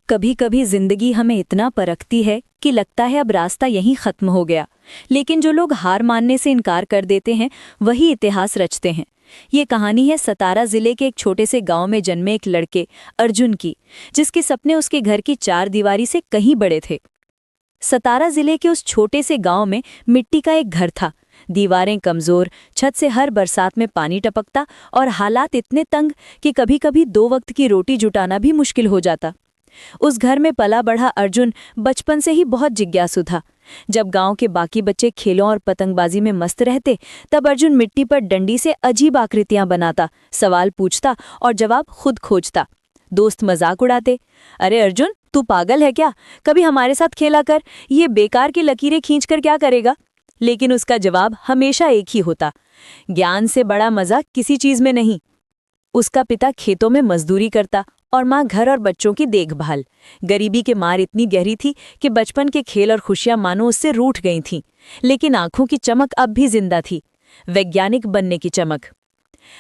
कभी कभी जिंदगी हमें इतना परखती है कि लगता है अब रास्ता यहीं खत्म हो गया। लेकिन जो लोग हार मानने से इनकार कर देते हैं वही इतिहास रचते हैं। ये कहानी है सतारा जिले के एक छोटे से गांव में जन्मे एक लड़के अर्जुन की, जिसके सपने उसके घर की चार दीवारी से कहीं बड़े थे। सतारा जिले के उस छोटे से गांव में मिट्टी का एक घर था। दीवारें कमजोर, छत से हर बरसात में पानी टपकता और हालात इतने तंग कि कभी कभी 2 वक्त की रोटी जुटाना भी मुश्किल हो जाता। उस घर में पला बढ़ा अर्जुन बचपन से ही बहुत जिज्ञासु था। जब गांव के बाकी बच्चे खेलों और पतंगबाजी में मस्त रहते, तब अर्जुन मिट्टी पर डंडी से अजीब आकृतियां बनाता, सवाल पूछता और जवाब खुद खोजता। दोस्त मजाक उड़ाते, अरे अर्जुन, तू पागल है क्या? कभी हमारे साथ खेला कर, ये बेकार की लकीरें खींचकर क्या करेगा? लेकिन उसका जवाब हमेशा एक ही होता, ज्ञान से बड़ा मजा किसी चीज में नहीं। उसका पिता खेतों में मजदूरी करता और माँ घर और बच्चों की देखभाल। गरीबी के मार इतनी गहरी थी कि बचपन के खेल और खुशियां मानो उससे रूठ गई थीं, लेकिन आंखों की चमक अब भी जिंदा थी, वैज्ञानिक बनने की चमक।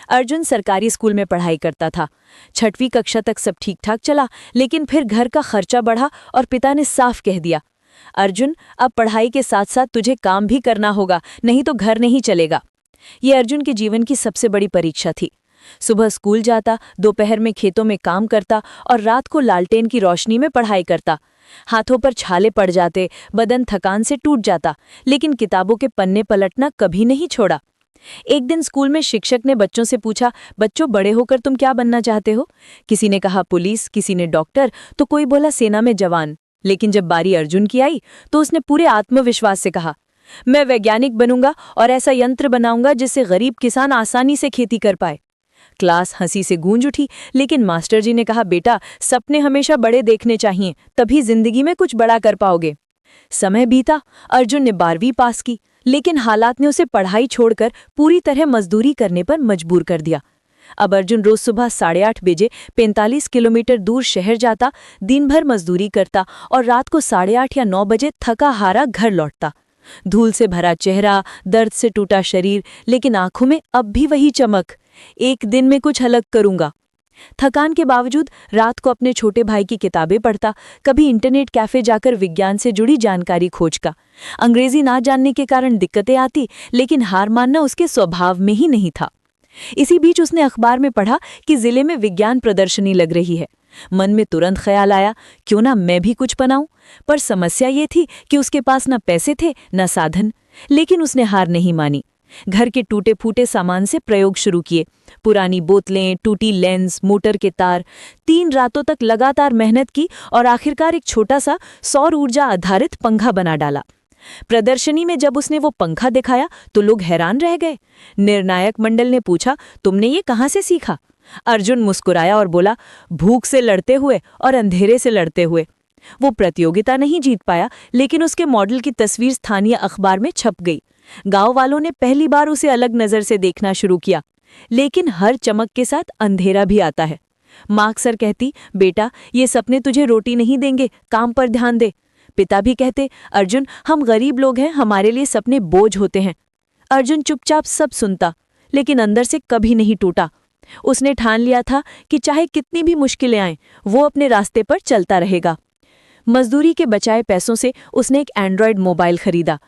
अर्जुन सरकारी स्कूल में पढ़ाई करता था। 6वीं कक्षा तक सब ठीक ठाक चला, लेकिन फिर घर का खर्चा बढ़ा और पिता ने साफ कह दिया, अर्जुन, अब पढ़ाई के साथ साथ तुझे काम भी करना होगा, नहीं तो घर नहीं चलेगा। ये अर्जुन के जीवन की सबसे बड़ी परीक्षा थी। सुबह स्कूल जाता, दोपहर में खेतों में काम करता और रात को लालटेन की रोशनी में पढ़ाई करता। हाथों पर छाले पड़ जाते, बदन थकान से टूट जाता, लेकिन किताबों के पन्ने पलटना कभी नहीं छोड़ा। एक दिन स्कूल में शिक्षक ने बच्चों से पूछा, बच्चों, बड़े होकर तुम क्या बनना चाहते हो? किसी ने कहा पुलिस, किसी ने डॉक्टर, तो कोई बोला सेना में जवान। लेकिन जब बारी अर्जुन की आई तो उसने पूरे आत्मविश्वास से कहा, मैं वैज्ञानिक बनूंगा और ऐसा यंत्र बनाऊंगा जिससे गरीब किसान आसानी से खेती कर पाए। क्लास हंसी से गूंज उठी, लेकिन मास्टर जी ने कहा, बेटा, सपने हमेशा बड़े देखने चाहिए, तभी जिंदगी में कुछ बड़ा कर पाओगे। समय बीता, अर्जुन ने 12वीं पास की, लेकिन हालात ने उसे पढ़ाई छोड़कर पूरी तरह मजदूरी करने पर मजबूर कर दिया। अब अर्जुन रोज सुबह 8:30 बजे 45 किलोमीटर दूर शहर जाता, दिन भर मजदूरी करता और रात को 8:30 या 9 बजे थका हारा घर लौटता। धूल से भरा चेहरा, दर्द से टूटा शरीर, लेकिन आंखों में अब भी वही चमक, एक दिन में कुछ अलग करूंगा। थकान के बावजूद रात को अपने छोटे भाई की किताबें पढ़ता, कभी इंटरनेट कैफे जाकर विज्ञान से जुड़ी जानकारी खोजता। अंग्रेजी ना जानने के कारण दिक्कतें आती, लेकिन हार मानना उसके स्वभाव में ही नहीं था। इसी बीच उसने अखबार में पढ़ा कि जिले में विज्ञान प्रदर्शनी लग रही है। मन में तुरंत ख्याल आया, क्यों ना मैं भी कुछ बनाऊं। पर समस्या ये थी कि उसके पास न पैसे थे न साधन। लेकिन उसने हार नहीं मानी। घर के टूटे फूटे सामान से प्रयोग शुरू किए। पुरानी बोतलें, टूटी लेंस, मोटर के तार। 3 रातों तक लगातार मेहनत की और आखिरकार एक छोटा सा सौर ऊर्जा आधारित पंखा बना डाला। प्रदर्शनी में जब उसने वो पंखा दिखाया तो लोग हैरान रह गए। निर्णायक मंडल ने पूछा, तुमने ये कहाँ से सीखा? अर्जुन मुस्कुराया और बोला, भूख से लड़ते हुए और अंधेरे से लड़ते हुए। वो प्रतियोगिता नहीं जीत पाया, लेकिन उसके मॉडल की तस्वीर स्थानीय अखबार में छप गई। गांव वालों ने पहली बार उसे अलग नजर से देखना शुरू किया। लेकिन हर चमक के साथ अंधेरा भी आता है। माँ अक्सर कहती, बेटा, ये सपने तुझे रोटी नहीं देंगे, काम पर ध्यान दे। पिता भी कहते, अर्जुन, हम गरीब लोग हैं, हमारे लिए सपने बोझ होते हैं। अर्जुन चुपचाप सब सुनता, लेकिन अंदर से कभी नहीं टूटा। उसने ठान लिया था कि चाहे कितनी भी मुश्किलें आएं, वो अपने रास्ते पर चलता रहेगा। मजदूरी के बचाए पैसों से उसने एक एंड्रॉयड मोबाइल खरीदा।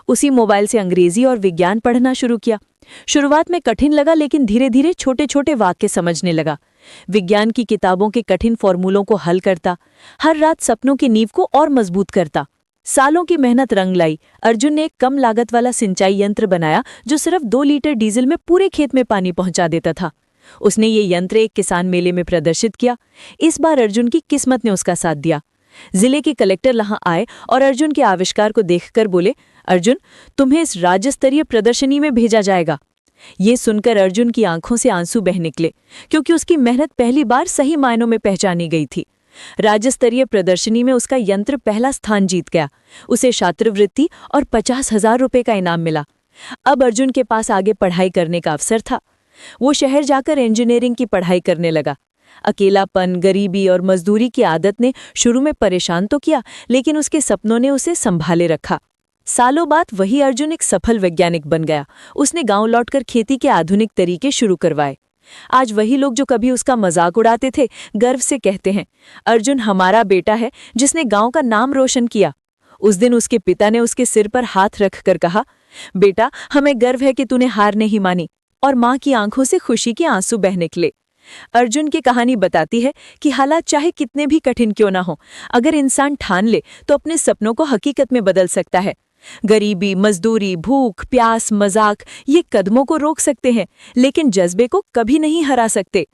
उसी मोबाइल से अंग्रेजी और विज्ञान पढ़ना शुरू किया। शुरुआत में कठिन लगा, लेकिन धीरे धीरे छोटे छोटे वाक्य समझने लगा। विज्ञान की किताबों के कठिन फॉर्मूलों को हल करता। हर रात सपनों की नींव को और मजबूत करता। सालों की मेहनत रंग लाई। अर्जुन ने एक कम लागत वाला सिंचाई यंत्र बनाया जो सिर्फ 2 लीटर डीजल में पूरे खेत में पानी पहुंचा देता था। उसने ये यंत्र एक किसान मेले में प्रदर्शित किया। इस बार अर्जुन की किस्मत ने उसका साथ दिया। जिले के कलेक्टर वहां आए और अर्जुन के आविष्कार को देखकर बोले, अर्जुन, तुम्हें इस राज्य स्तरीय प्रदर्शनी में भेजा जाएगा। ये सुनकर अर्जुन की आंखों से आंसू बह निकले, क्योंकि उसकी मेहनत पहली बार सही मायनों में पहचानी गई थी। राज्य स्तरीय प्रदर्शनी में उसका यंत्र पहला स्थान जीत गया। उसे छात्रवृत्ति और 50,000 रुपए का इनाम मिला। अब अर्जुन के पास आगे पढ़ाई करने का अवसर था। वो शहर जाकर इंजीनियरिंग की पढ़ाई करने लगा। अकेलापन, गरीबी और मजदूरी की आदत ने शुरू में परेशान तो किया, लेकिन उसके सपनों ने उसे संभाले रखा। सालों बाद वही अर्जुन एक सफल वैज्ञानिक बन गया। उसने गांव लौटकर खेती के आधुनिक तरीके शुरू करवाए। आज वही लोग जो कभी उसका मजाक उड़ाते थे गर्व से कहते हैं, अर्जुन हमारा बेटा है जिसने गांव का नाम रोशन किया। उस दिन उसके पिता ने उसके सिर पर हाथ रखकर कहा, बेटा हमें गर्व है कि तूने हार नहीं मानी। और मां की आंखों से खुशी के आंसू बह निकले। अर्जुन की कहानी बताती है कि हालात चाहे कितने भी कठिन क्यों ना हो, अगर इंसान ठान ले तो अपने सपनों को हकीकत में बदल सकता है। गरीबी, मजदूरी, भूख, प्यास, मजाक ये कदमों को रोक सकते हैं, लेकिन जज्बे को कभी नहीं हरा सकते।